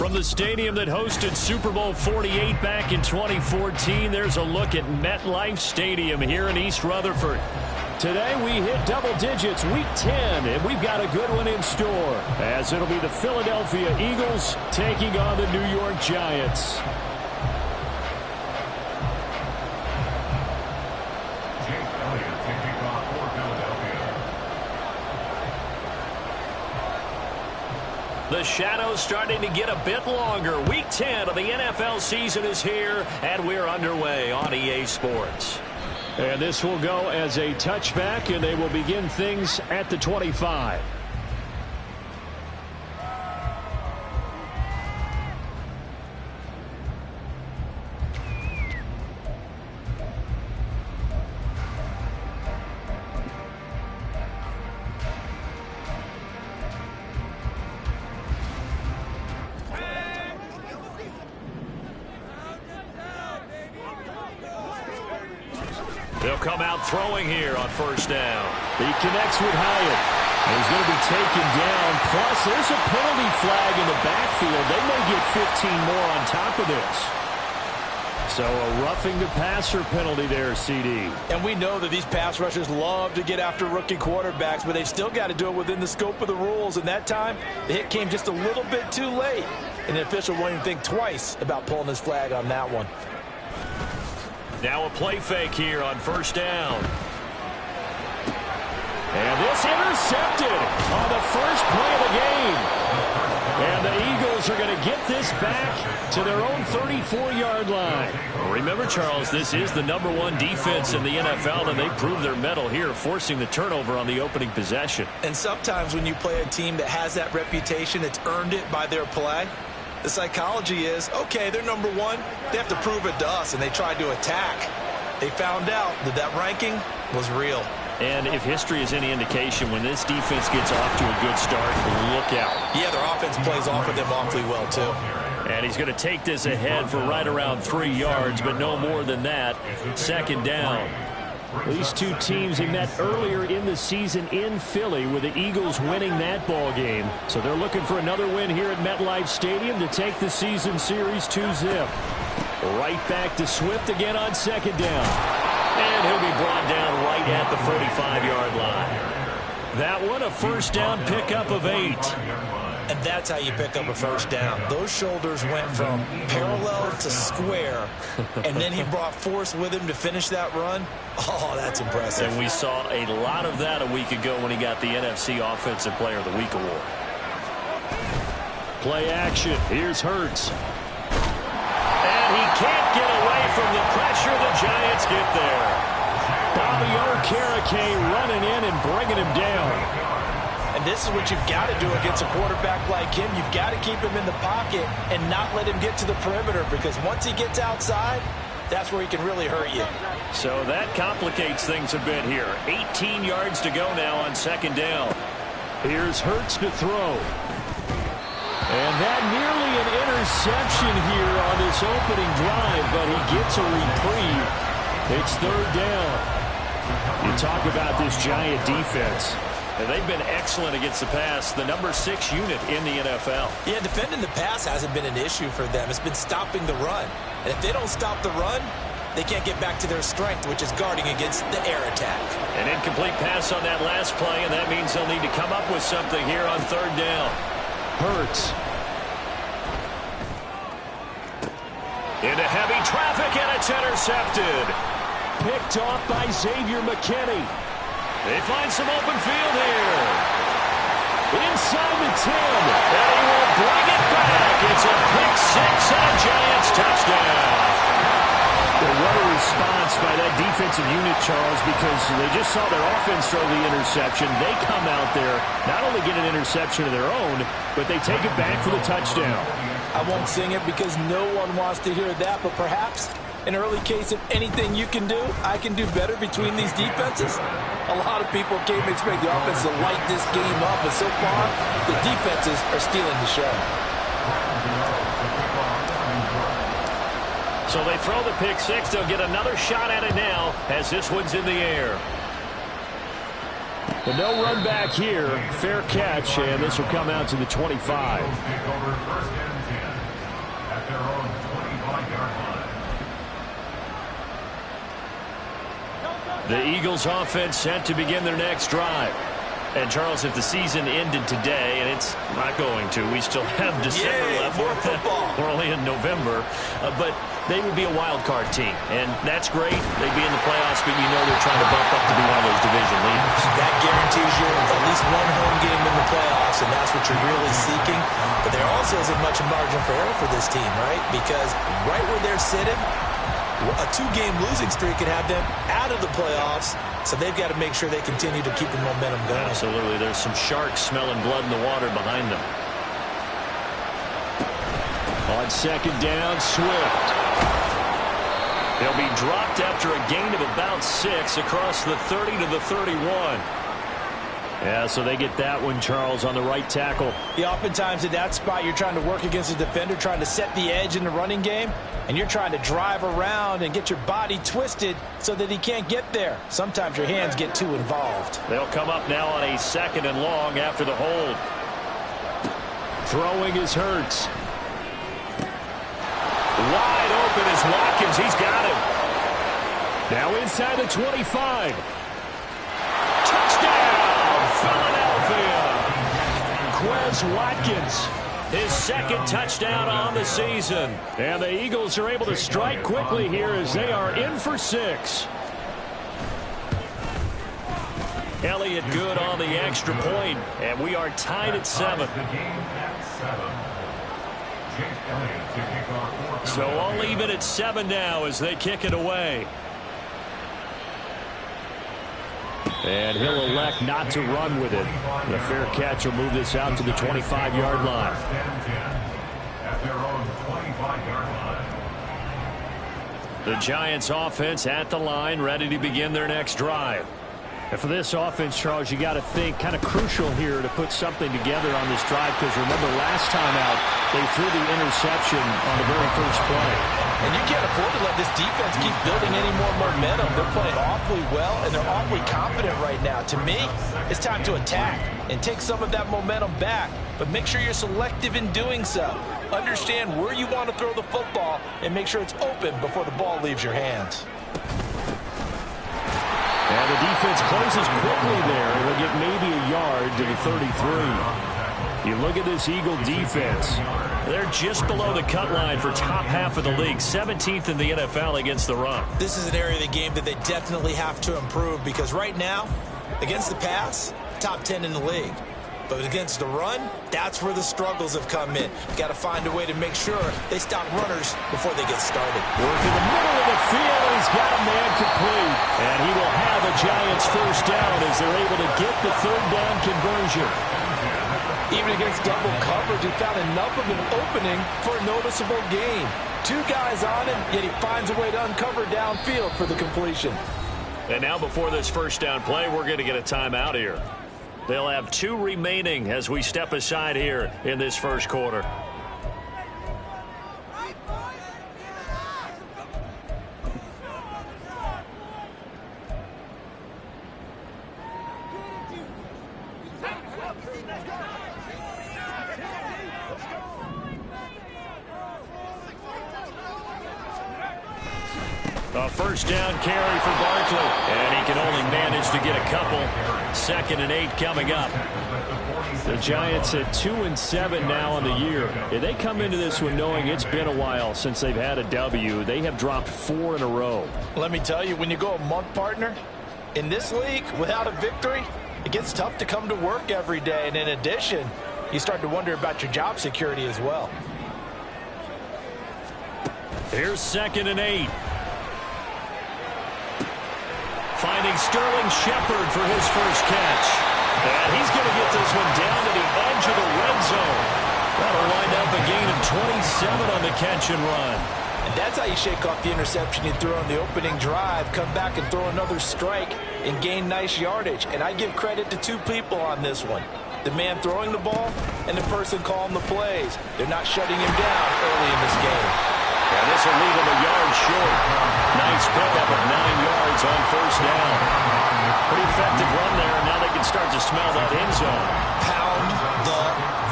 From the stadium that hosted Super Bowl 48 back in 2014, there's a look at MetLife Stadium here in East Rutherford. Today we hit double digits, week 10, and we've got a good one in store, as it'll be the Philadelphia Eagles taking on the New York Giants. The shadow's starting to get a bit longer. Week 10 of the NFL season is here, and we're underway on EA Sports. And this will go as a touchback, and they will begin things at the 25. They'll come out throwing here on first down. He connects with Hyatt. And he's going to be taken down. Plus, there's a penalty flag in the backfield. They may get 15 more on top of this. So a roughing the passer penalty there, CD. And we know that these pass rushers love to get after rookie quarterbacks, but they've still got to do it within the scope of the rules. And that time, the hit came just a little bit too late. And the official won't even think twice about pulling his flag on that one. Now a play fake here on first down. And this intercepted on the first play of the game. And the Eagles are going to get this back to their own 34-yard line. Remember, Charles, this is the #1 defense in the NFL, and they prove their mettle here, forcing the turnover on the opening possession. And sometimes when you play a team that has that reputation, it's earned it by their play. The psychology is, okay, they're #1. They have to prove it to us, and they tried to attack. They found out that that ranking was real. And if history is any indication, when this defense gets off to a good start, look out. Yeah, their offense plays off of them awfully well, too. And he's going to take this ahead for right around 3 yards, but no more than that. Second down. These two teams, they met earlier in the season in Philly with the Eagles winning that ball game. So they're looking for another win here at MetLife Stadium to take the season series 2-zip. Right back to Swift again on second down. And he'll be brought down right at the 45-yard line. That one, a first down pickup of 8. And that's how you pick up a first down. Those shoulders went from parallel to square, and then he brought force with him to finish that run. Oh, that's impressive. And we saw a lot of that a week ago when he got the NFC Offensive Player of the Week award. Play action. Here's Hurts. And he can't get away from the pressure. The Giants get there. Bobby Okereke running in and bringing him down. And this is what you've got to do against a quarterback like him. You've got to keep him in the pocket and not let him get to the perimeter, because once he gets outside, that's where he can really hurt you. So that complicates things a bit here. 18 yards to go now on second down. Here's Hurts to throw. And that nearly an interception here on this opening drive, but he gets a reprieve. It's third down. You talk about this Giant defense. And they've been excellent against the pass, the #6 unit in the NFL. Yeah, defending the pass hasn't been an issue for them. It's been stopping the run. And if they don't stop the run, they can't get back to their strength, which is guarding against the air attack. An incomplete pass on that last play, and that means they'll need to come up with something here on third down. Hurts. Into heavy traffic, and it's intercepted. Picked off by Xavier McKinney. They find some open field here. Inside the 10. And he will bring it back. It's a pick six and a Giants touchdown. Well, what a response by that defensive unit, Charles, because they just saw their offense throw the interception. They come out there, not only get an interception of their own, but they take it back for the touchdown. I won't sing it because no one wants to hear that, but perhaps an early case of anything you can do, I can do better between these defenses. A lot of people came to expect the offense to light this game up, but so far, the defenses are stealing the show. So they throw the pick six. They'll get another shot at it now as this one's in the air. But no run back here. Fair catch, and this will come out to the 25. The Eagles offense set to begin their next drive. And, Charles, if the season ended today, and it's not going to, we still have December left. More football. We're only in November. But they would be a wild card team, and that's great. They'd be in the playoffs, but you know they're trying to bump up to be one of those division leaders. That guarantees you at least one home game in the playoffs, and that's what you're really seeking. But there also isn't much margin for error for this team, right? Because right where they're sitting, a 2-game losing streak could have them out of the playoffs, so they've got to make sure they continue to keep the momentum going. Absolutely. There's some sharks smelling blood in the water behind them. On second down, Swift. He'll be dropped after a gain of about 6 across the 30 to the 31. Yeah, so they get that one, Charles, on the right tackle. Yeah, oftentimes in that spot, you're trying to work against a defender, trying to set the edge in the running game, and you're trying to drive around and get your body twisted so that he can't get there. Sometimes your hands get too involved. They'll come up now on a 2nd and long after the hold. Throwing is Hurts. Wide open is Watkins. He's got him. Now inside the 25. Touchdown, Philadelphia. Quez Watkins, his 2nd touchdown on the season. And the Eagles are able to strike quickly here as they are in for 6. Elliott good on the extra point, and we are tied at 7. So all even at 7 now as they kick it away. And he'll elect not to run with it. The fair catch will move this out to the 25-yard line. The Giants offense at the line, ready to begin their next drive. And for this offense, Charles, you got to think kind of crucial here to put something together on this drive, because remember last time out they threw the interception on the very first play. And you can't afford to let this defense keep building any more momentum. They're playing awfully well, and they're awfully confident right now. To me, it's time to attack and take some of that momentum back, but make sure you're selective in doing so. Understand where you want to throw the football and make sure it's open before the ball leaves your hands. And the defense closes quickly there. They'll get maybe a yard to the 33. You look at this Eagle defense. They're just below the cut line for top half of the league. 17th in the NFL against the run. This is an area of the game that they definitely have to improve, because right now, against the pass, top 10 in the league. But against the run, that's where the struggles have come in. Got to find a way to make sure they stop runners before they get started. Working the middle of the field, and he's got a man complete. And he will have a Giants first down as they're able to get the 3rd down conversion. Even against double coverage, he found enough of an opening for a noticeable gain. 2 guys on him, yet he finds a way to uncover downfield for the completion. And now before this first down play, we're going to get a timeout here. They'll have 2 remaining as we step aside here in this first quarter. A first down carry for Barkley, and he can only manage to get a couple. 2nd and 8 coming up. The Giants at 2-7 now on the year. They come into this one knowing it's been a while since they've had a W. They have dropped 4 in a row. Let me tell you, when you go a month, partner, in this league without a victory, it gets tough to come to work every day. And in addition, you start to wonder about your job security as well. Here's 2nd and 8. Finding Sterling Shepard for his first catch. And he's going to get this one down to the edge of the red zone. That'll wind up a gain of 27 on the catch and run. And that's how you shake off the interception you threw on the opening drive, come back and throw another strike and gain nice yardage. And I give credit to 2 people on this one. The man throwing the ball and the person calling the plays. They're not shutting him down early in this game. And this will leave him a yard short. Nice pickup of 9 yards on first down. Pretty effective run there, and now they can start to smell that end zone. Pound the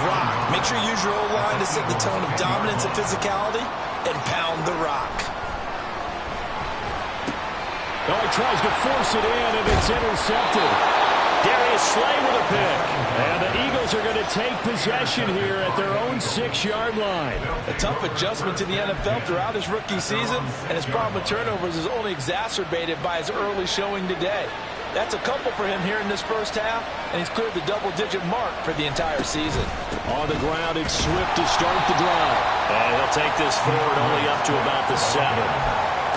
rock. Make sure you use your O-line to set the tone of dominance and physicality, and pound the rock. Oh, he tries to force it in, and it's intercepted. Darius Slay with a pick. And the Eagles are going to take possession here at their own 6-yard line. A tough adjustment to the NFL throughout his rookie season, and his problem with turnovers is only exacerbated by his early showing today. That's a couple for him here in this first half, and he's cleared the double-digit mark for the entire season. On the ground, it's Swift to start the drive. And he'll take this forward only up to about the 7.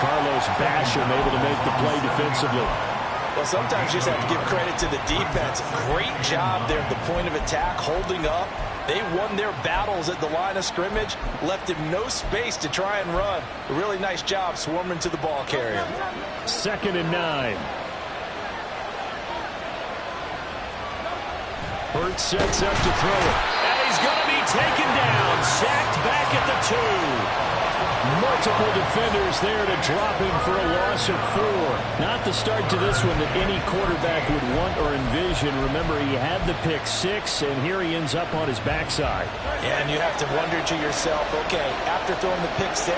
Carlos Basham able to make the play defensively. Well, sometimes you just have to give credit to the defense. Great job there at the point of attack, holding up. They won their battles at the line of scrimmage, left him no space to try and run. A really nice job swarming to the ball carrier. 2nd and 9. Hurts sets up to throw it. And he's going to be taken down. Sacked back at the 2. Multiple defenders there to drop him for a loss of 4. Not the start to this one that any quarterback would want or envision. Remember, he had the pick 6, and here he ends up on his backside. Yeah, and you have to wonder to yourself, okay, after throwing the pick 6,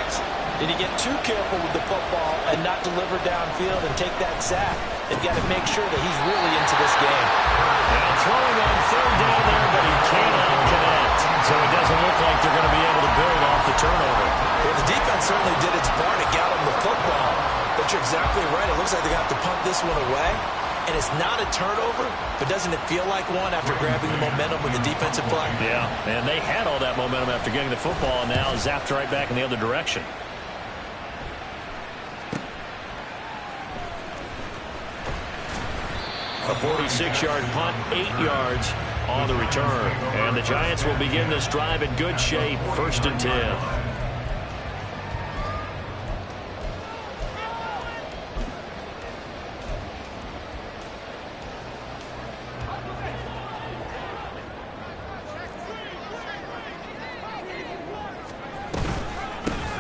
did he get too careful with the football and not deliver downfield and take that sack? They've got to make sure that he's really into this game. Now throwing on 3rd down there, but he cannot connect. So it doesn't look like they're going to be able to build off the turnover. Well, the defense certainly did its part to get him the football. But you're exactly right. It looks like they're going to have to punt this one away. And it's not a turnover, but doesn't it feel like one after grabbing the momentum with the defensive play? Yeah, and they had all that momentum after getting the football, and now zapped right back in the other direction. A 46-yard punt, 8 yards on the return. And the Giants will begin this drive in good shape, 1st and 10.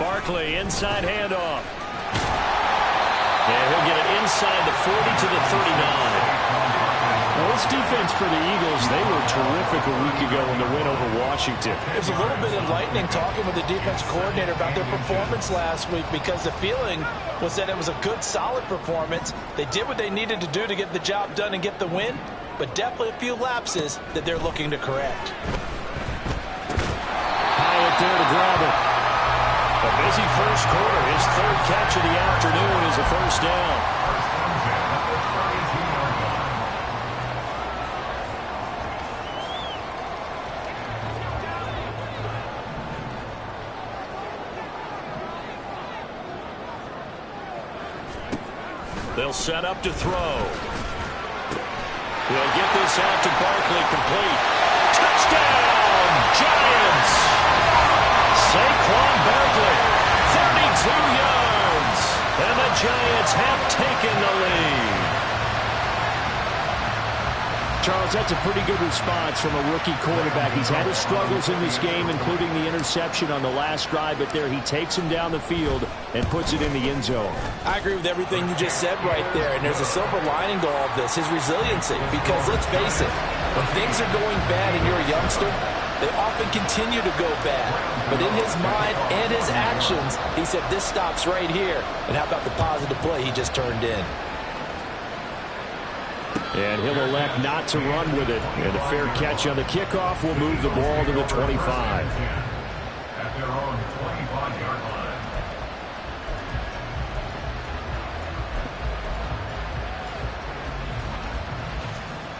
Barkley, inside handoff. And he'll get it inside the 40 to the 39. Well, this defense for the Eagles, they were terrific a week ago in the win over Washington. It was a little bit enlightening talking with the defense coordinator about their performance last week, because the feeling was that it was a good, solid performance. They did what they needed to do to get the job done and get the win, but definitely a few lapses that they're looking to correct. Hyatt there to grab it. A busy first quarter. His 3rd catch of the afternoon is a first down. They'll set up to throw. They'll get this out to Barkley, complete. Touchdown, Giants! Saquon Barkley, 32 yards. And the Giants have taken the lead. Charles, that's a pretty good response from a rookie quarterback. He's had his struggles in this game, including the interception on the last drive, but there he takes him down the field and puts it in the end zone. I agree with everything you just said right there, and there's a silver lining to all of this, his resiliency, because let's face it, when things are going bad and you're a youngster, they often continue to go bad. But in his mind and his actions, he said, this stops right here. And how about the positive play he just turned in? And he'll elect not to run with it. And a fair catch on the kickoff will move the ball to the 25. At their own 25-yard line.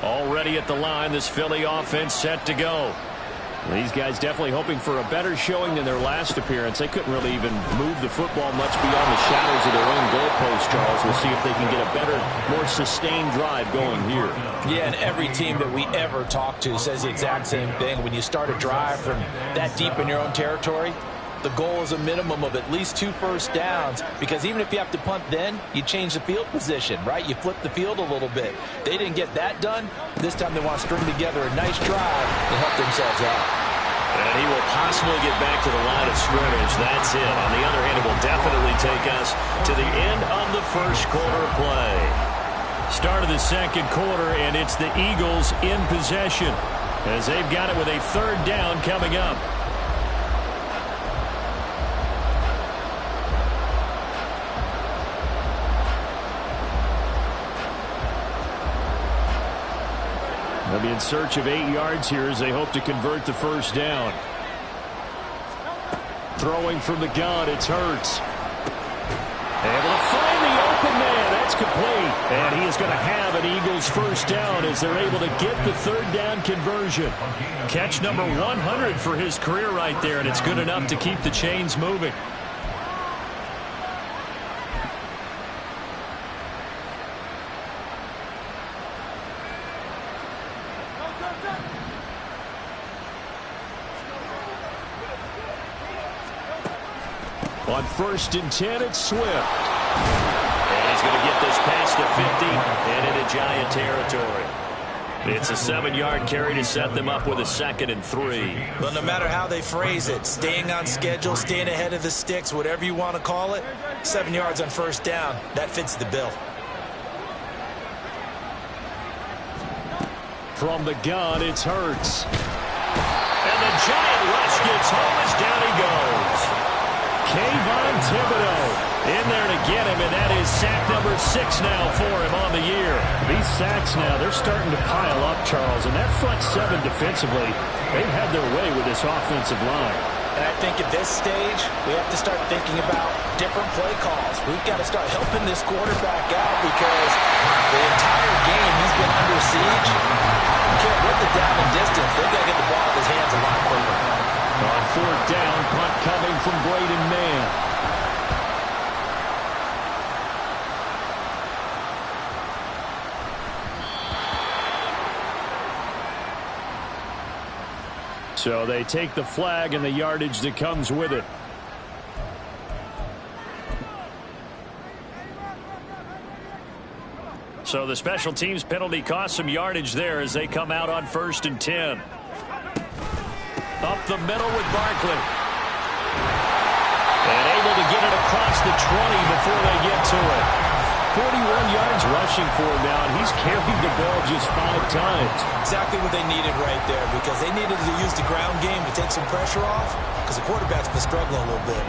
Already at the line, this Philly offense set to go. These guys definitely hoping for a better showing than their last appearance. They couldn't really even move the football much beyond the shadows of their own goalpost, Charles. We'll see if they can get a better, more sustained drive going here. Yeah, and every team that we ever talk to says the exact same thing. When you start a drive from that deep in your own territory, the goal is a minimum of at least 2 first downs, because even if you have to punt then, you change the field position, right? You flip the field a little bit. They didn't get that done. This time they want to string together a nice drive to help themselves out. And he will possibly get back to the line of scrimmage. That's it. On the other hand, it will definitely take us to the end of the first quarter of play. Start of the second quarter, and it's the Eagles in possession as they've got it with a 3rd down coming up. in search of 8 yards here as they hope to convert the first down. Throwing from the gun, it's Hurts. Able to find the open man. That's complete. And he is going to have an Eagles first down as they're able to get the third down conversion. Catch number 100 for his career right there, and it's good enough to keep the chains moving. On 1st and 10, it's Swift. And he's going to get this past the 50 and into Giant territory. It's a 7-yard carry to set them up with a 2nd and 3. But no matter how they phrase it, staying on schedule, staying ahead of the sticks, whatever you want to call it, 7 yards on first down, that fits the bill. From the gun, it's Hurts. And the Giant rush gets home as down he goes. Kayvon Thibodeaux in there to get him, and that is sack number 6 now for him on the year. These sacks now, they're starting to pile up, Charles, and that front 7 defensively, they've had their way with this offensive line. And I think at this stage, we have to start thinking about different play calls. We've got to start helping this quarterback out because the entire game he's been under siege. You can't whip it down in distance. They've got to get the ball in his hands a lot quicker. On 4th down, punt coming from Braden Mann. So they take the flag and the yardage that comes with it. So the special teams penalty cost some yardage there as they come out on 1st and 10. Up the middle with Barkley. And able to get it across the 20 before they get to it. 41 yards rushing for him now, and he's carried the ball just 5 times. Exactly what they needed right there, because they needed to use the ground game to take some pressure off, because the quarterback's been struggling a little bit.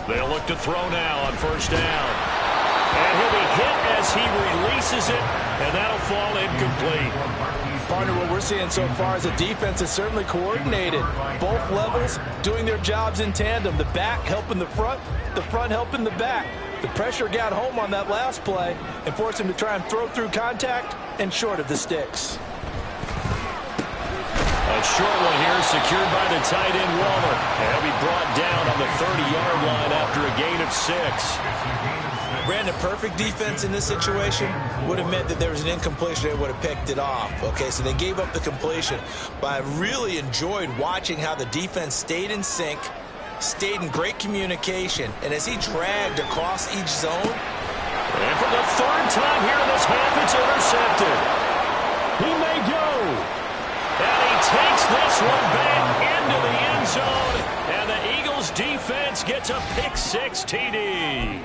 They'll look to throw now on 1st down. And he'll be hit as he releases it, and that'll fall incomplete. Partner, what we're seeing so far is the defense is certainly coordinated. Both levels doing their jobs in tandem. The back helping the front helping the back. The pressure got home on that last play and forced him to try and throw through contact and short of the sticks. A short one here, secured by the tight end Waller. And he'll be brought down on the 30-yard line after a gain of 6. Brandon, perfect defense in this situation would have meant that there was an incompletion. They would have picked it off. Okay, so they gave up the completion. But I really enjoyed watching how the defense stayed in sync, stayed in great communication, and as he dragged across each zone. And for the 3rd time here in this half, it's intercepted. He may go. And he takes this one back into the end zone. And the Eagles defense gets a pick-6 TD.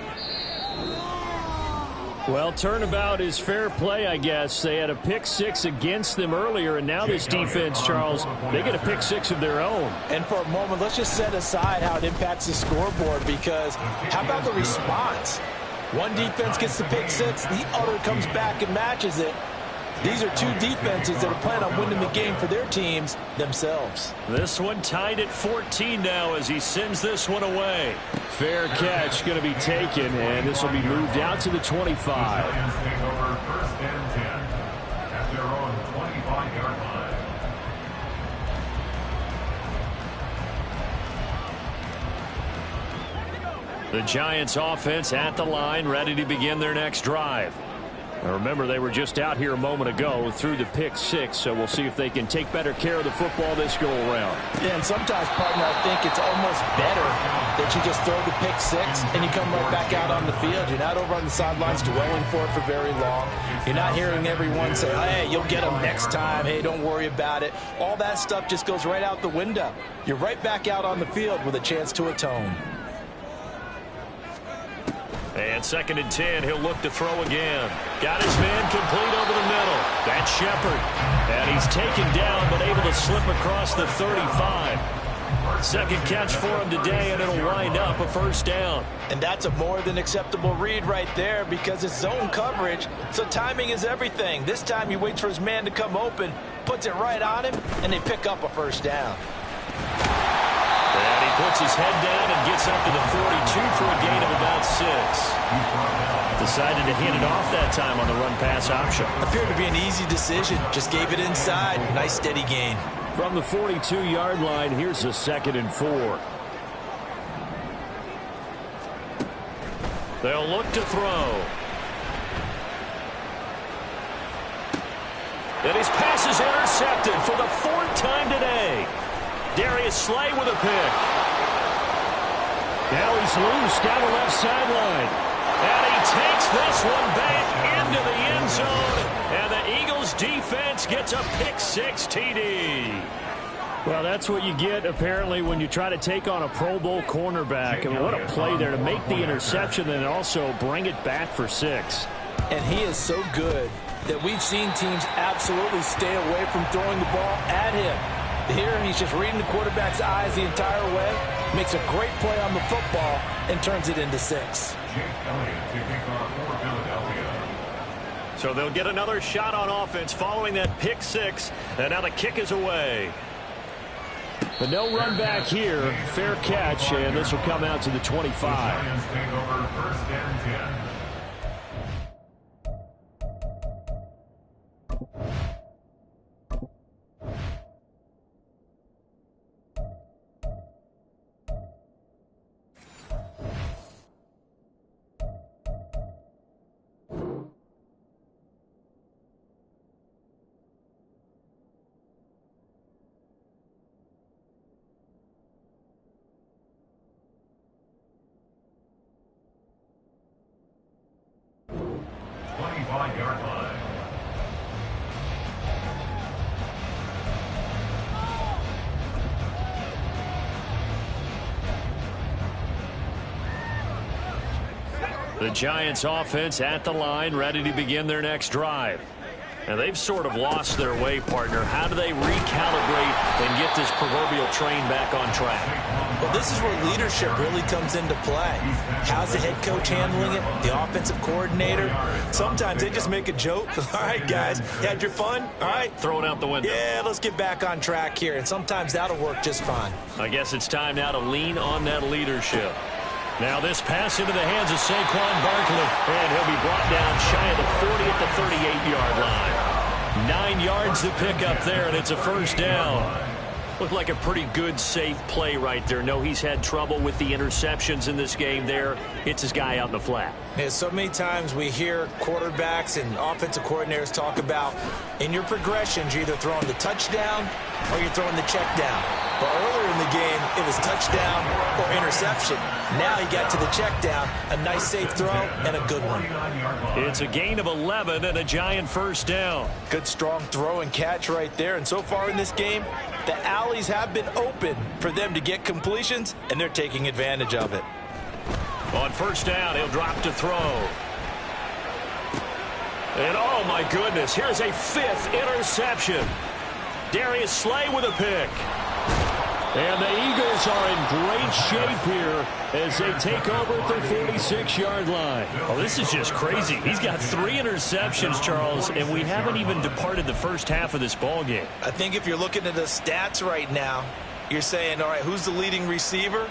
Well, turnabout is fair play, I guess. They had a pick-6 against them earlier, and now this defense, Charles, they get a pick-6 of their own. And for a moment, let's just set aside how it impacts the scoreboard, because how about the response? One defense gets the pick-6, the other comes back and matches it. These are 2 defenses that are planning on winning the game for their teams themselves. This one tied at 14 now as he sends this one away. Fair catch going to be taken, and this will be moved out to the 25. The Giants offense at the line, ready to begin their next drive. Now remember, they were just out here a moment ago through the pick-6, so we'll see if they can take better care of the football this go-around. Yeah, and sometimes, partner, I think it's almost better that you just throw the pick-6 and you come right back out on the field. You're not over on the sidelines dwelling for it for very long. You're not hearing everyone say, hey, you'll get them next time. Hey, don't worry about it. All that stuff just goes right out the window. You're right back out on the field with a chance to atone. And 2nd and 10, he'll look to throw again. Got his man complete over the middle. That's Shepard. And he's taken down, but able to slip across the 35. Second catch for him today, and it'll wind up a first down. And that's a more than acceptable read right there because it's zone coverage, so timing is everything. This time he waits for his man to come open, puts it right on him, and they pick up a first down. And he puts his head down and gets up to the 42 for a gain of about 6. Decided to hand it off that time on the run-pass option. Appeared to be an easy decision. Just gave it inside. Nice steady gain. From the 42-yard line, here's a 2nd and 4. They'll look to throw. And his pass is intercepted for the 4th time today. Darius Slay with a pick. Now he's loose down the left sideline. And he takes this one back into the end zone. And the Eagles defense gets a pick-6 TD. Well, that's what you get, apparently, when you try to take on a Pro Bowl cornerback. I mean, what a play there to make the interception and also bring it back for 6. And he is so good that we've seen teams absolutely stay away from throwing the ball at him. Here, he's just reading the quarterback's eyes the entire way, makes a great play on the football, and turns it into 6. So they'll get another shot on offense following that pick-6, and now the kick is away. But no run back here. Fair catch, and this will come out to the 25. The Giants offense at the line, ready to begin their next drive. And they've sort of lost their way, partner. How do they recalibrate and get this proverbial train back on track? Well, this is where leadership really comes into play. How's the head coach handling it? The offensive coordinator? Sometimes they just make a joke. All right, guys, had your fun? All right. Throw it out the window. Yeah, let's get back on track here. And sometimes that'll work just fine. I guess it's time now to lean on that leadership. Now this pass into the hands of Saquon Barkley, and he'll be brought down shy of the 40 at the 38-yard line. 9 yards to pick up there, and it's a first down. Looked like a pretty good, safe play right there. No, he's had trouble with the interceptions in this game there. Hits his guy out in the flat. Yeah, so many times we hear quarterbacks and offensive coordinators talk about in your progressions, you're either throwing the touchdown or you're throwing the check down. But earlier in the game, it was touchdown or interception. Now he got to the check down, a nice safe throw, and a good one. It's a gain of 11 and a Giant first down. Good, strong throw and catch right there. And so far in this game, the alleys have been open for them to get completions, and they're taking advantage of it. On first down, he'll drop to throw. And oh my goodness, here's a 5th interception. Darius Slay with a pick. And the Eagles are in great shape here as they take over at their 46-yard line. Oh, this is just crazy. He's got 3 interceptions, Charles, and we haven't even departed the first half of this ballgame. I think if you're looking at the stats right now, you're saying, all right, who's the leading receiver?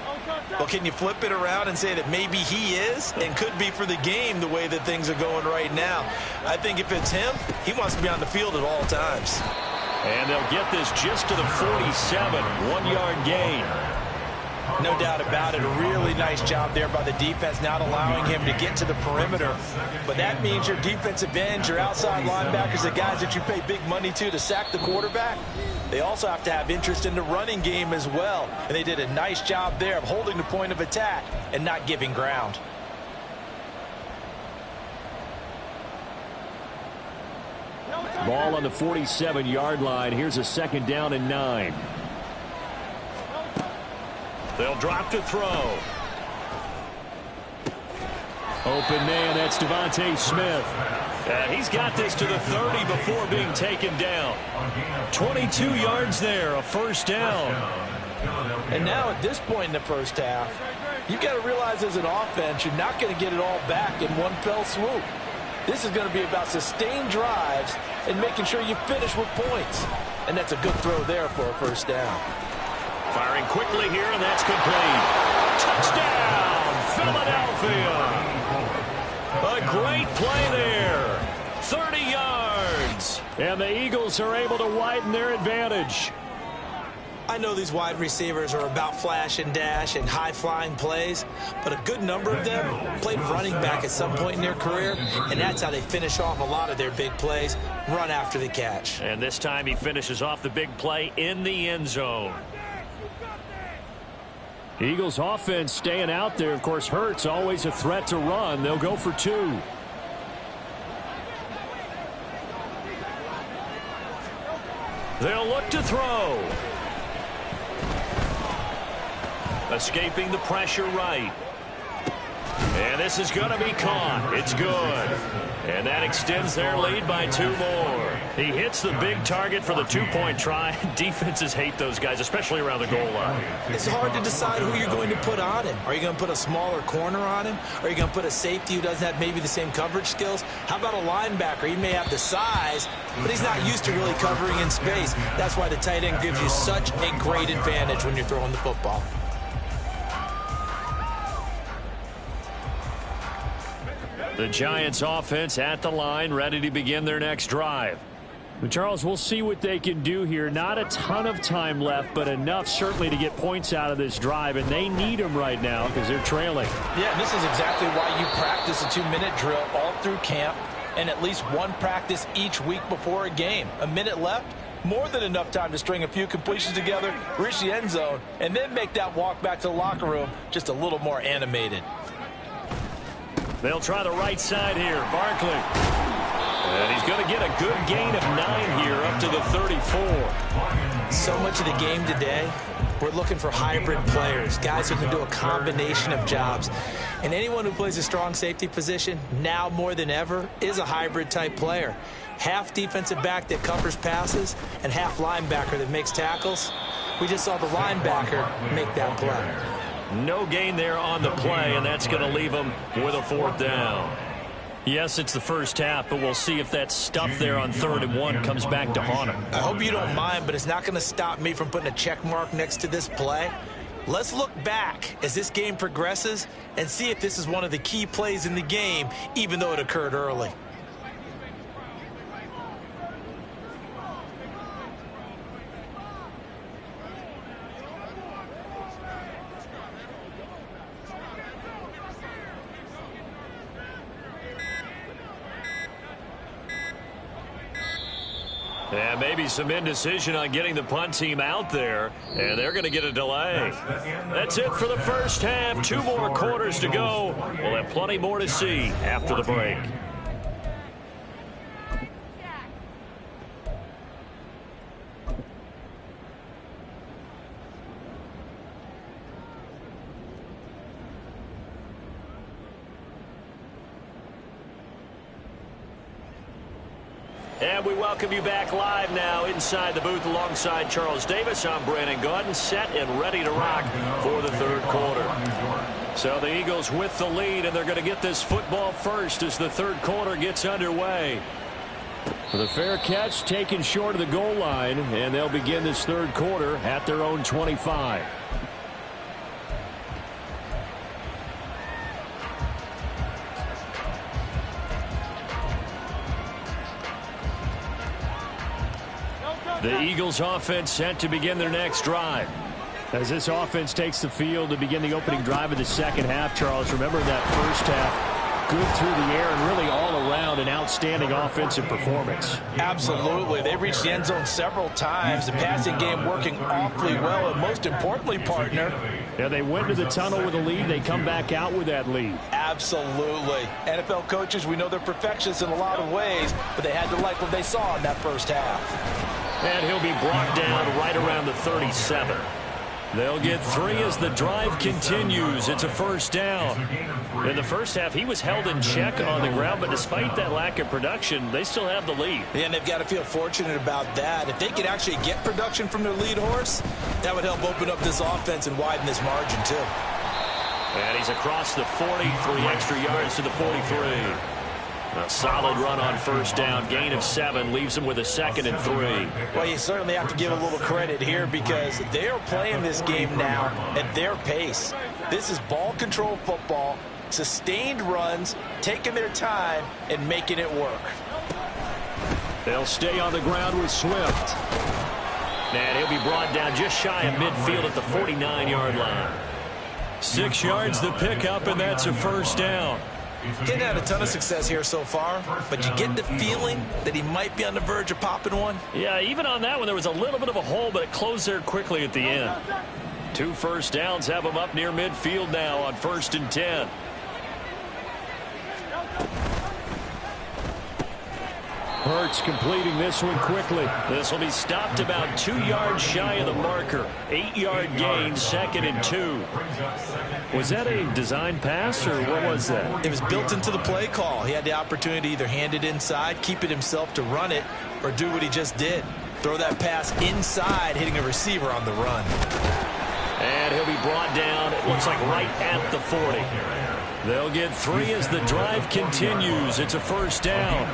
Well, can you flip it around and say that maybe he is and could be for the game the way that things are going right now? I think if it's him, he wants to be on the field at all times. And they'll get this just to the 47, 1-yard gain. No doubt about it. A really nice job there by the defense, not allowing him to get to the perimeter. But that means your defensive ends, your outside linebackers, the guys that you pay big money to sack the quarterback, they also have to have interest in the running game as well. And they did a nice job there of holding the point of attack and not giving ground. Ball on the 47-yard line. Here's a 2nd down and 9. They'll drop to throw. Open man, that's Devontae Smith. He's got this to the 30 before being taken down. 22 yards there, a first down. And now at this point in the first half, you've got to realize as an offense, you're not going to get it all back in one fell swoop. This is going to be about sustained drives and making sure you finish with points. And that's a good throw there for a first down. Firing quickly here, and that's complete. Touchdown, Philadelphia. A great play there. 30 yards. And the Eagles are able to widen their advantage. I know these wide receivers are about flash and dash and high-flying plays, but a good number of them played running back at some point in their career, and that's how they finish off a lot of their big plays, run after the catch. And this time he finishes off the big play in the end zone. Eagles offense staying out there. Of course, Hurts always a threat to run. They'll go for 2. They'll look to throw. Escaping the pressure right. And this is going to be caught. It's good. And that extends their lead by 2 more. He hits the big target for the 2-point try. Defenses hate those guys, especially around the goal line. It's hard to decide who you're going to put on him. Are you going to put a smaller corner on him? Are you going to put a safety who doesn't have maybe the same coverage skills? How about a linebacker? He may have the size, but he's not used to really covering in space. That's why the tight end gives you such a great advantage when you're throwing the football. The Giants offense at the line, ready to begin their next drive. But Charles, we'll see what they can do here. Not a ton of time left, but enough certainly to get points out of this drive, and they need them right now because they're trailing. Yeah, and this is exactly why you practice a 2-minute drill all through camp and at least one practice each week before a game. A minute left, more than enough time to string a few completions together, reach the end zone, and then make that walk back to the locker room just a little more animated. They'll try the right side here. Barkley. And he's going to get a good gain of 9 here up to the 34. So much of the game today, we're looking for hybrid players, guys who can do a combination of jobs. And anyone who plays a strong safety position, now more than ever, is a hybrid type player. Half defensive back that covers passes and half linebacker that makes tackles. We just saw the linebacker make that play. No gain there on the play, and that's going to leave them with a 4th down. Yes, it's the first half, but we'll see if that stuff there on 3rd and 1 comes back to haunt them. I hope you don't mind, but it's not going to stop me from putting a check mark next to this play. Let's look back as this game progresses and see if this is one of the key plays in the game, even though it occurred early. And maybe some indecision on getting the punt team out there, and they're going to get a delay. That's it for the first half. 2 more quarters to go. We'll have plenty more to see after the break. And we welcome you back live now inside the booth alongside Charles Davis. I'm Brandon Gaudin, set and ready to rock for the 3rd quarter. So the Eagles with the lead, and they're going to get this football first as the 3rd quarter gets underway. The fair catch taken short of the goal line, and they'll begin this 3rd quarter at their own 25. The Eagles offense set to begin their next drive. As this offense takes the field to begin the opening drive of the 2nd half, Charles, remember that first half, good through the air and really all around an outstanding offensive performance. Absolutely. They reached the end zone several times. The passing game working awfully well, and most importantly, partner. Yeah, they went to the tunnel with a lead. They come back out with that lead. Absolutely. NFL coaches, we know they're perfectionists in a lot of ways, but they had to like what they saw in that first half. And he'll be brought down right around the 37. They'll get 3 as the drive continues. It's a first down. In the first half, he was held in check on the ground, but despite that lack of production, they still have the lead. Yeah, and they've got to feel fortunate about that. If they could actually get production from their lead horse, that would help open up this offense and widen this margin, too. And he's across the 40, 3 extra yards to the 43. A solid run on first down. Gain of 7 leaves him with a 2nd and 3. Well, you certainly have to give a little credit here because they're playing this game now at their pace. This is ball control football, sustained runs, taking their time, and making it work. They'll stay on the ground with Swift. And he'll be brought down just shy of midfield at the 49-yard line. 6 yards the pickup, and that's a first down. Didn't have a ton of success here so far, but you get the feeling that he might be on the verge of popping one. Yeah, even on that one, there was a little bit of a hole, but it closed there quickly at the end. 2 first downs have him up near midfield now on 1st and 10. Hurts completing this one quickly. This will be stopped about 2 yards shy of the marker. 8-yard gain, 2nd and 2. Was that a design pass, or what was that? It was built into the play call. He had the opportunity to either hand it inside, keep it himself to run it, or do what he just did. Throw that pass inside, hitting a receiver on the run. And he'll be brought down, it looks like right at the 40. They'll get 3 as the drive continues. It's a first down.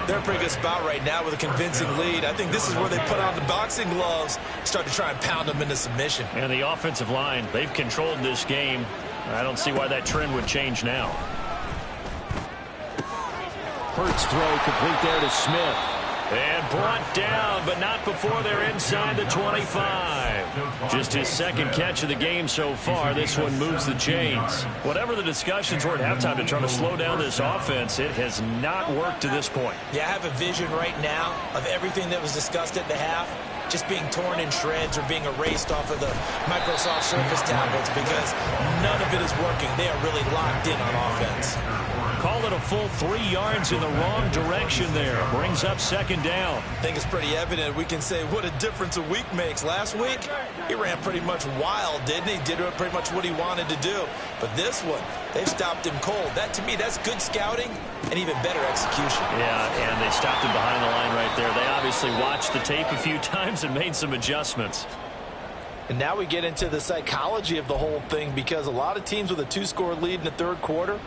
They're in a pretty good spot right now with a convincing lead. I think this is where they put on the boxing gloves, start to try and pound them into submission. And the offensive line, they've controlled this game. I don't see why that trend would change now. Hurts throw complete there to Smith. And brought down, but not before they're inside the 25. Just his 2nd catch of the game so far. This one moves the chains. Whatever the discussions were at halftime to try to slow down this offense, it has not worked to this point. Yeah, I have a vision right now of everything that was discussed at the half just being torn in shreds or being erased off of the Microsoft Surface tablets because none of it is working. They are really locked in on offense. Call it a full 3 yards in the wrong direction there. Brings up 2nd down. I think it's pretty evident. We can say what a difference a week makes. Last week, he ran pretty much wild, didn't he? Did pretty much what he wanted to do. But this one, they've stopped him cold. That, to me, that's good scouting and even better execution. Yeah, and they stopped him behind the line right there. They obviously watched the tape a few times and made some adjustments. And now we get into the psychology of the whole thing because a lot of teams with a 2-score lead in the 3rd quarter,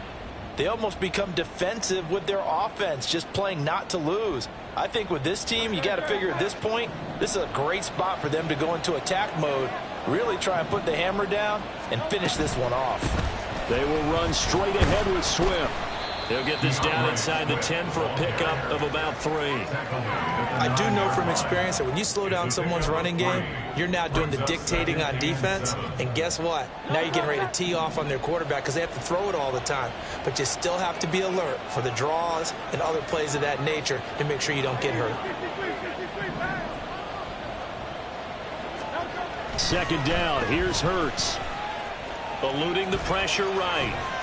they almost become defensive with their offense, just playing not to lose. I think with this team, you got to figure at this point, this is a great spot for them to go into attack mode, really try and put the hammer down and finish this one off. They will run straight ahead with Swift. They'll get this down inside the 10 for a pickup of about 3. I do know from experience that when you slow down someone's running game, you're now doing the dictating on defense. And guess what? Now you're getting ready to tee off on their quarterback because they have to throw it all the time. But you still have to be alert for the draws and other plays of that nature to make sure you don't get hurt. 2nd down. Here's Hurts. Eluding the pressure right.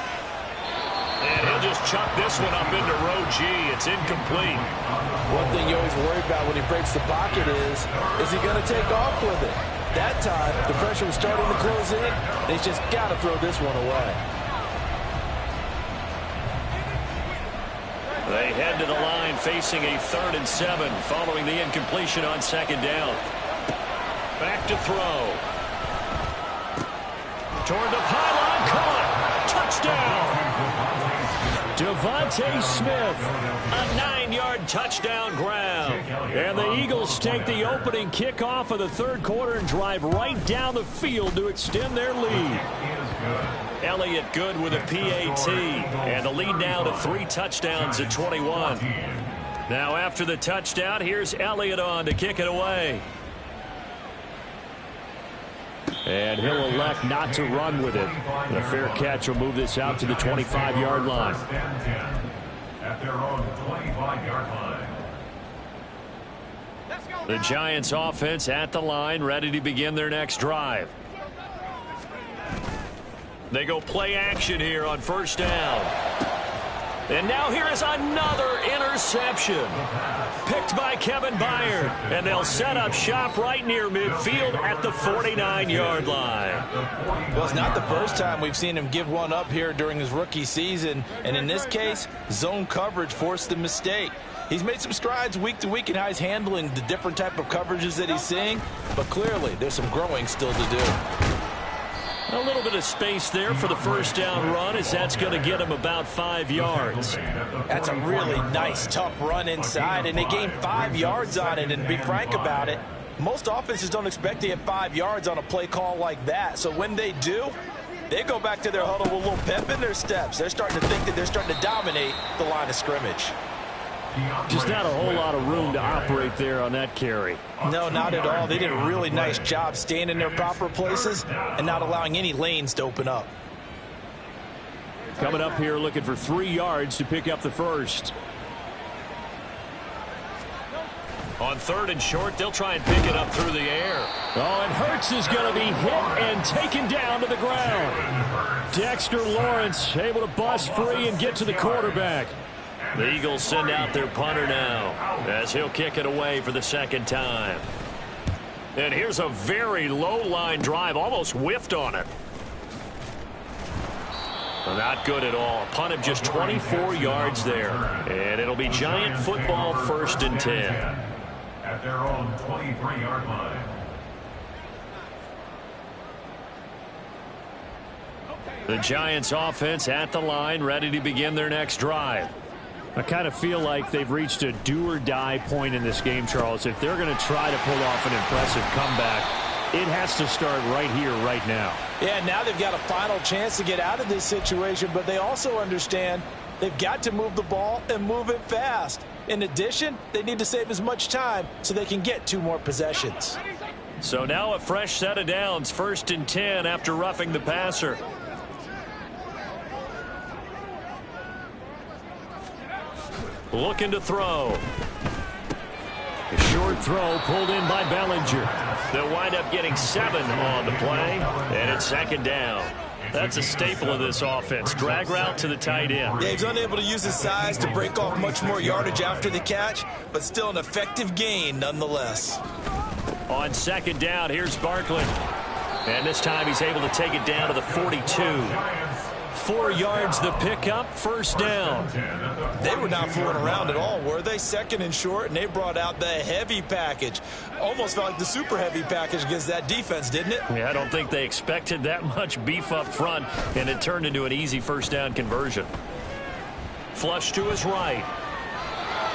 And he'll just chuck this one up into row G. It's incomplete. One thing you always worry about when he breaks the pocket is he going to take off with it? That time, the pressure was starting to close in. They just got to throw this one away. They head to the line facing a 3rd and 7 following the incompletion on 2nd down. Back to throw. Toward the pylon, caught. Touchdown. DeVonta Smith, a 9-yard touchdown grab. And the Eagles take the opening kickoff of the 3rd quarter and drive right down the field to extend their lead. Elliott good with a PAT, and the lead now to 3 touchdowns at 21. Now after the touchdown, here's Elliott on to kick it away. And he'll elect not to run with it. The fair catch will move this out to the 25-yard line. At their own 25-yard line. The Giants offense at the line, ready to begin their next drive. They go play action here on 1st down. And now here is another interception. Picked by Kevin Byard. And they'll set up shop right near midfield at the 49-yard line. Well, it's not the first time we've seen him give one up here during his rookie season. And in this case, zone coverage forced the mistake. He's made some strides week to week in how he's handling the different type of coverages that he's seeing. But clearly, there's some growing still to do. A little bit of space there for the first down run, as that's going to get him about 5 yards. That's a really nice, tough run inside, and they gained 5 yards on it. And to be frank about it, most offenses don't expect to get 5 yards on a play call like that. So when they do, they go back to their huddle with a little pep in their steps. They're starting to think that they're starting to dominate the line of scrimmage. Just not a whole lot of room to operate there on that carry. No, not at all. They did a really nice job staying in their proper places and not allowing any lanes to open up. Coming up here looking for 3 yards to pick up the first. On 3rd and short, they'll try and pick it up through the air. Oh, and Hurts is going to be hit and taken down to the ground. Dexter Lawrence able to bust free and get to the quarterback. The Eagles send out their punter now as he'll kick it away for the second time. And here's a very low line drive, almost whiffed on it. Not good at all. A punt of just 24 yards there. And it'll be Giant football 1st and 10. At their own 23-yard line. The Giants offense at the line, ready to begin their next drive. I kind of feel like they've reached a do-or-die point in this game, Charles. If they're going to try to pull off an impressive comeback, it has to start right here, right now. Yeah, now they've got a final chance to get out of this situation, but they also understand they've got to move the ball and move it fast. In addition, they need to save as much time so they can get 2 more possessions. So now a fresh set of downs, 1st and 10 after roughing the passer. Looking to throw. A short throw pulled in by Bellinger. They'll wind up getting 7 on the play, and it's 2nd down. That's a staple of this offense. Drag route to the tight end. Yeah, he's unable to use his size to break off much more yardage after the catch, but still an effective gain nonetheless. On 2nd down, here's Barkley. And this time he's able to take it down to the 42. 4 yards the pickup, 1st down. They were not fooling around at all, were they? 2nd and short, and they brought out the heavy package. Almost felt like the super heavy package against that defense, didn't it? Yeah, I don't think they expected that much beef up front, and it turned into an easy 1st down conversion. Flush to his right.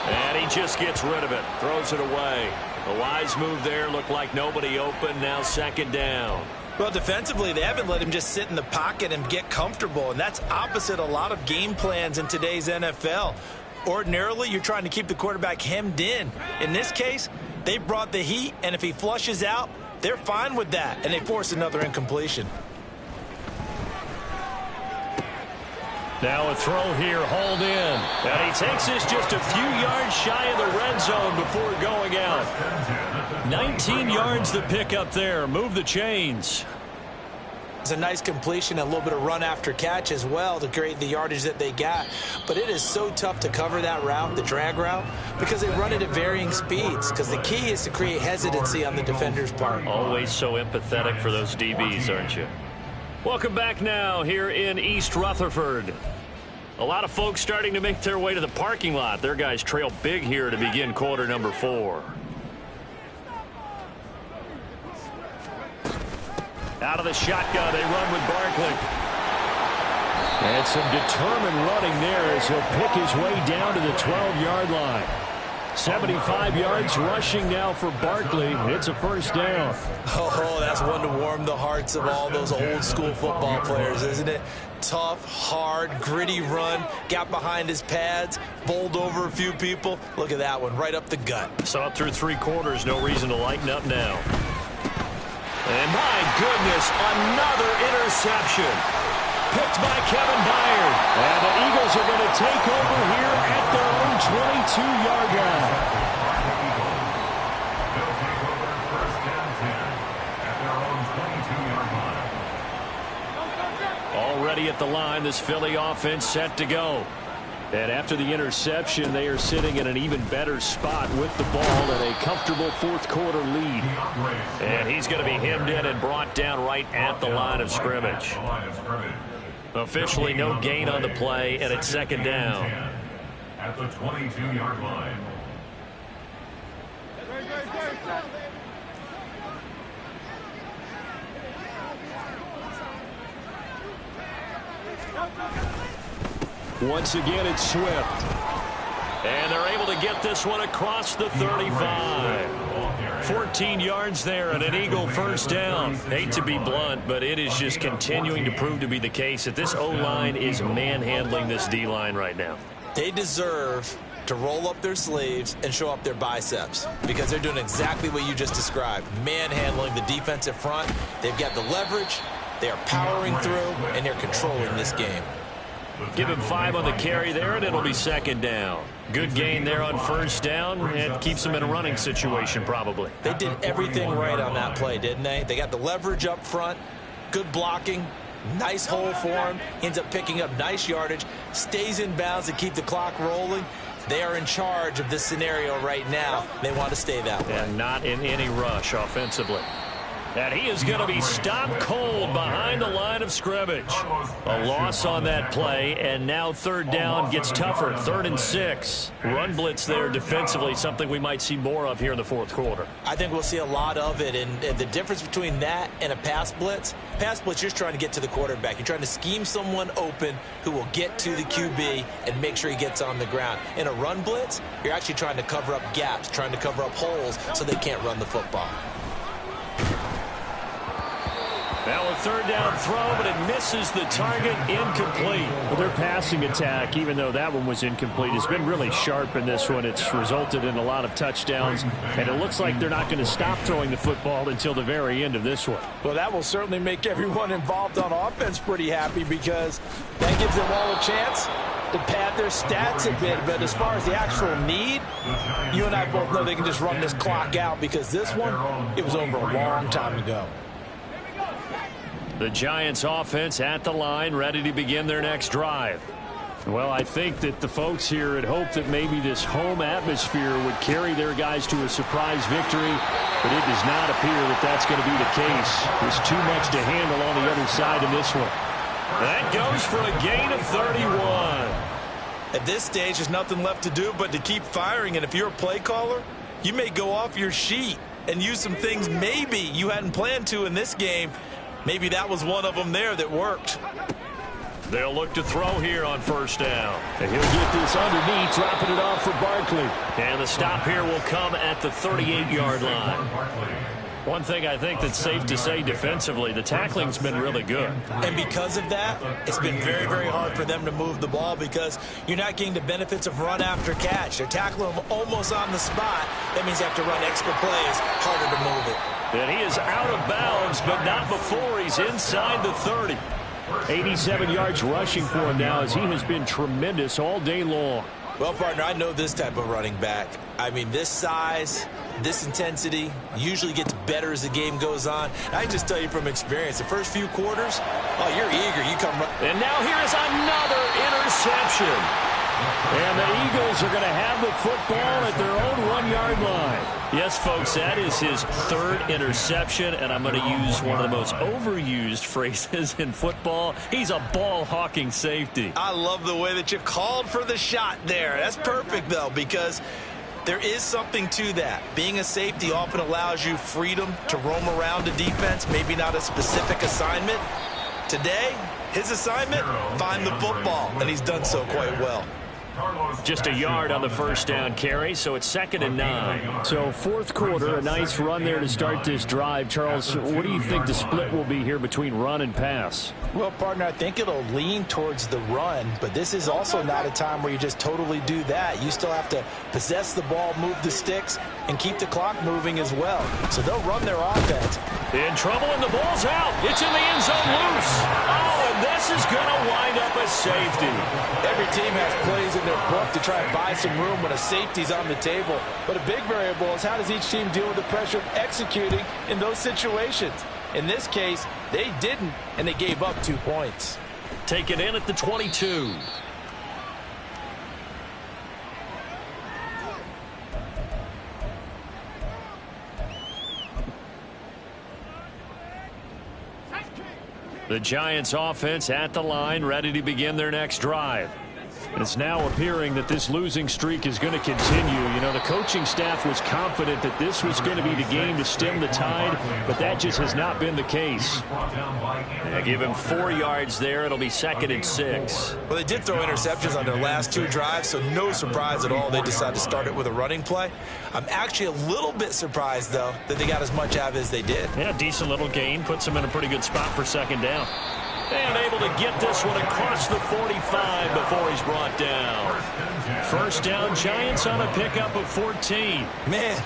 And he just gets rid of it, throws it away. A wise move there, looked like nobody open, now 2nd down. Well, defensively, they haven't let him just sit in the pocket and get comfortable, and that's opposite a lot of game plans in today's NFL. Ordinarily, you're trying to keep the quarterback hemmed in. In this case, they brought the heat, and if he flushes out, they're fine with that, and they force another incompletion. Now a throw here, hauled in. And he takes this just a few yards shy of the red zone before going out. 19 yards the pickup there. Move the chains. It's a nice completion, a little bit of run after catch as well to create the yardage that they got. But it is so tough to cover that route, the drag route, because they run it at varying speeds. Because the key is to create hesitancy on the defender's part. Always so empathetic for those DBs, aren't you? Welcome back now here in East Rutherford. A lot of folks starting to make their way to the parking lot. Their guys trail big here to begin quarter number 4. Out of the shotgun, they run with Barkley. And some determined running there as he'll pick his way down to the 12-yard line. 75 yards rushing now for Barkley. It's a 1st down. Oh, that's one to warm the hearts of all those old school football players, isn't it? Tough, hard, gritty run. Got behind his pads, bowled over a few people. Look at that one, right up the gut. Saw it through 3 quarters. No reason to lighten up now. And my goodness, another interception. Picked by Kevin Byard. And the Eagles are going to take over here at their own 22-yard line. They'll take over 1st and 10 at their own 22-yard line. Already at the line, this Philly offense set to go. And after the interception, they are sitting in an even better spot with the ball and a comfortable fourth-quarter lead. And he's going to be hemmed in and brought down right at the line of scrimmage. Officially no gain on the play, and it's second down. At the 22-yard line. Once again, it's Swift. And they're able to get this one across the 35. 14 yards there and an Eagle first down. Hate to be blunt, but it is just continuing to prove to be the case that this O-line is manhandling this D-line right now. They deserve to roll up their sleeves and show up their biceps because they're doing exactly what you just described, manhandling the defensive front. They've got the leverage, they are powering through, and they're controlling this game. Give him 5 on the carry there, and it'll be second down. Good gain there on first down, and keeps them in a running situation probably. They did everything right on that play, didn't they? They got the leverage up front, good blocking, nice hole for him, ends up picking up nice yardage, stays in bounds to keep the clock rolling. They are in charge of this scenario right now. They want to stay that way. And not in any rush offensively. And he is going to be stopped cold behind the line of scrimmage. A loss on that play, and now third down gets tougher. 3rd and 6. Run blitz there defensively, something we might see more of here in the fourth quarter. I think we'll see a lot of it, and the difference between that and a pass blitz, you're just trying to get to the quarterback. You're trying to scheme someone open who will get to the QB and make sure he gets on the ground. In a run blitz, you're actually trying to cover up gaps, trying to cover up holes so they can't run the football. Now a third down throw, but it misses the target, incomplete. Well, their passing attack, even though that one was incomplete, has been really sharp in this one. It's resulted in a lot of touchdowns, and it looks like they're not going to stop throwing the football until the very end of this one. Well, that will certainly make everyone involved on offense pretty happy because that gives them all a chance to pad their stats a bit. But as far as the actual need, you and I both know they can just run this clock out because this one, it was over a long time ago. The Giants offense at the line, ready to begin their next drive. Well, I think that the folks here had hoped that maybe this home atmosphere would carry their guys to a surprise victory, but it does not appear that that's going to be the case. There's too much to handle on the other side in this one. That goes for a gain of 31. At this stage, there's nothing left to do but to keep firing, and if you're a play caller, you may go off your sheet and use some things maybe you hadn't planned to in this game. Maybe that was one of them there that worked. They'll look to throw here on first down. And he'll get this underneath, dropping it off for Barkley. And the stop here will come at the 38-yard line. One thing I think that's safe to say defensively, the tackling's been really good. And because of that, it's been very, very hard for them to move the ball because you're not getting the benefits of run after catch. They're tackling them almost on the spot. That means they have to run extra plays, harder to move it. And he is out of bounds, but not before he's inside the 30. 87 yards rushing for him now as he has been tremendous all day long. Well, partner, I know this type of running back. I mean, this size, this intensity usually gets better as the game goes on. I can just tell you from experience, the first few quarters, oh, you're eager. You come right. And now here is another interception. And the Eagles are going to have the football at their own 1-yard line. Yes, folks, that is his 3rd interception, and I'm going to use one of the most overused phrases in football. He's a ball-hawking safety. I love the way that you called for the shot there. That's perfect, though, because there is something to that. Being a safety often allows you freedom to roam around a defense, maybe not a specific assignment. Today, his assignment, find the football, and he's done so quite well. Just a yard on the first down carry, so it's 2nd and 9. So fourth quarter, a nice run there to start this drive. Charles, what do you think the split will be here between run and pass? Well, partner, I think it'll lean towards the run, but this is also not a time where you just totally do that. You still have to possess the ball, move the sticks, and keep the clock moving as well. So they'll run their offense. In trouble, and the ball's out. It's in the end zone loose. Oh, and this is going to wind up a safety. Every team has plays in their book to try and buy some room when a safety's on the table. But a big variable is how does each team deal with the pressure of executing in those situations. In this case, they didn't, and they gave up 2 points. Take it in at the 22. The Giants offense at the line, ready to begin their next drive. And it's now appearing that this losing streak is going to continue. You know, the coaching staff was confident that this was going to be the game to stem the tide, but that just has not been the case. They give him 4 yards there. It'll be 2nd and 6. Well, they did throw interceptions on their last 2 drives, so no surprise at all they decided to start it with a running play. I'm actually a little bit surprised, though, that they got as much out of it as they did. Yeah, decent little gain. Puts them in a pretty good spot for 2nd down. And able to get this one across the 45 before he's brought down. 1st down, Giants on a pickup of 14. Man,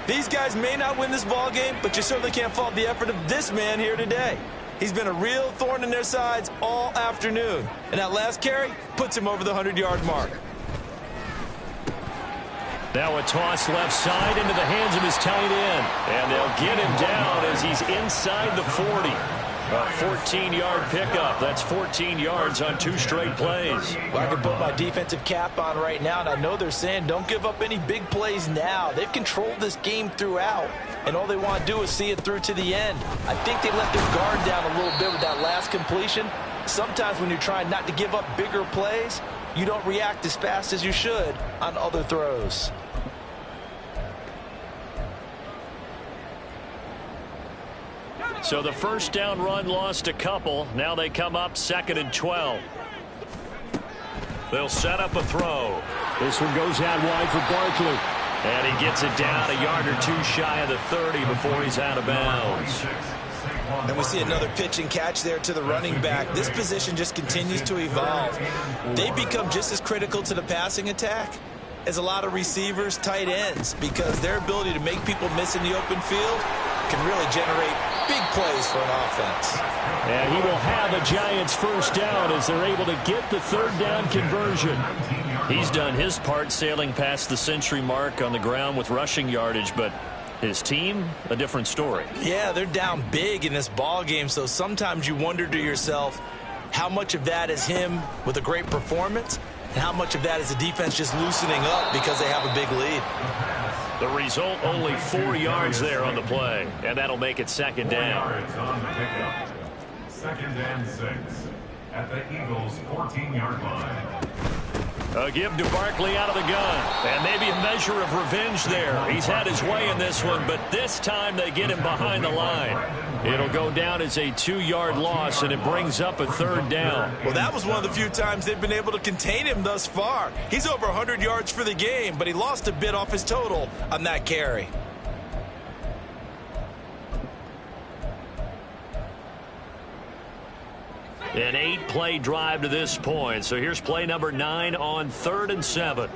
these guys may not win this ball game, but you certainly can't fault the effort of this man here today. He's been a real thorn in their sides all afternoon. And that last carry puts him over the 100-yard mark. Now a toss left side into the hands of his tight end. And they'll get him down as he's inside the 40. A 14-yard pickup. That's 14 yards on 2 straight plays. Well, I can put my defensive cap on right now, and I know they're saying don't give up any big plays now. They've controlled this game throughout, and all they want to do is see it through to the end. I think they let their guard down a little bit with that last completion. Sometimes when you're trying not to give up bigger plays, you don't react as fast as you should on other throws. So the 1st down run lost a couple. Now they come up 2nd and 12. They'll set up a throw. This one goes out wide for Barkley. And he gets it down a yard or 2 shy of the 30 before he's out of bounds. And we see another pitch and catch there to the running back. This position just continues to evolve. They become just as critical to the passing attack as a lot of receivers, tight ends, because their ability to make people miss in the open field can really generate big plays for an offense. And he will have a Giants 1st down as they're able to get the 3rd down conversion. He's done his part sailing past the century mark on the ground with rushing yardage, but his team, a different story. Yeah, they're down big in this ball game, so sometimes you wonder to yourself how much of that is him with a great performance and how much of that is the defense just loosening up because they have a big lead. The result, only 4 yards there on the play, and that'll make it 2nd down. 2nd and 6 at the Eagles' 14-yard line. A give to Barkley out of the gun, and maybe a measure of revenge there. He's had his way in this one, but this time they get him behind the line. It'll go down as a 2-yard loss, and it brings up a 3rd down. Well, that was one of the few times they've been able to contain him thus far. He's over 100 yards for the game, but he lost a bit off his total on that carry. An 8-play drive to this point. So here's play number 9 on 3rd and 7.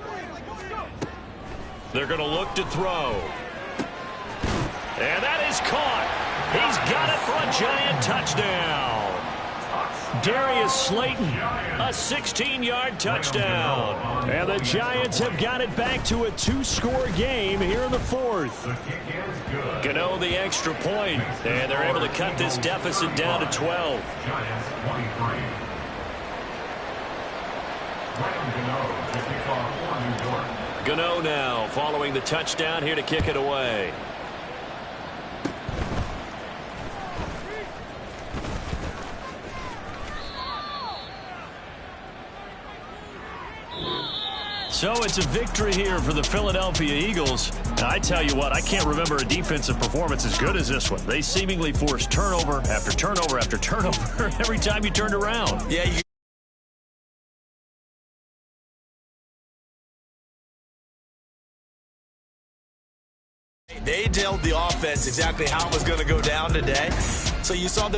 They're going to look to throw. And that is caught. He's got it for a Giant touchdown. Darius Slayton, a 16-yard touchdown. And the Giants have got it back to a 2-score game here in the 4th. Gano the extra point, and they're able to cut this deficit down to 12. Giants 23. Gano to kick off for New York. Gano now following the touchdown here to kick it away. So it's a victory here for the Philadelphia Eagles. And I tell you what, I can't remember a defensive performance as good as this one. They seemingly forced turnover after turnover after turnover every time you turned around. Yeah, they told the offense exactly how it was going to go down today. So you saw them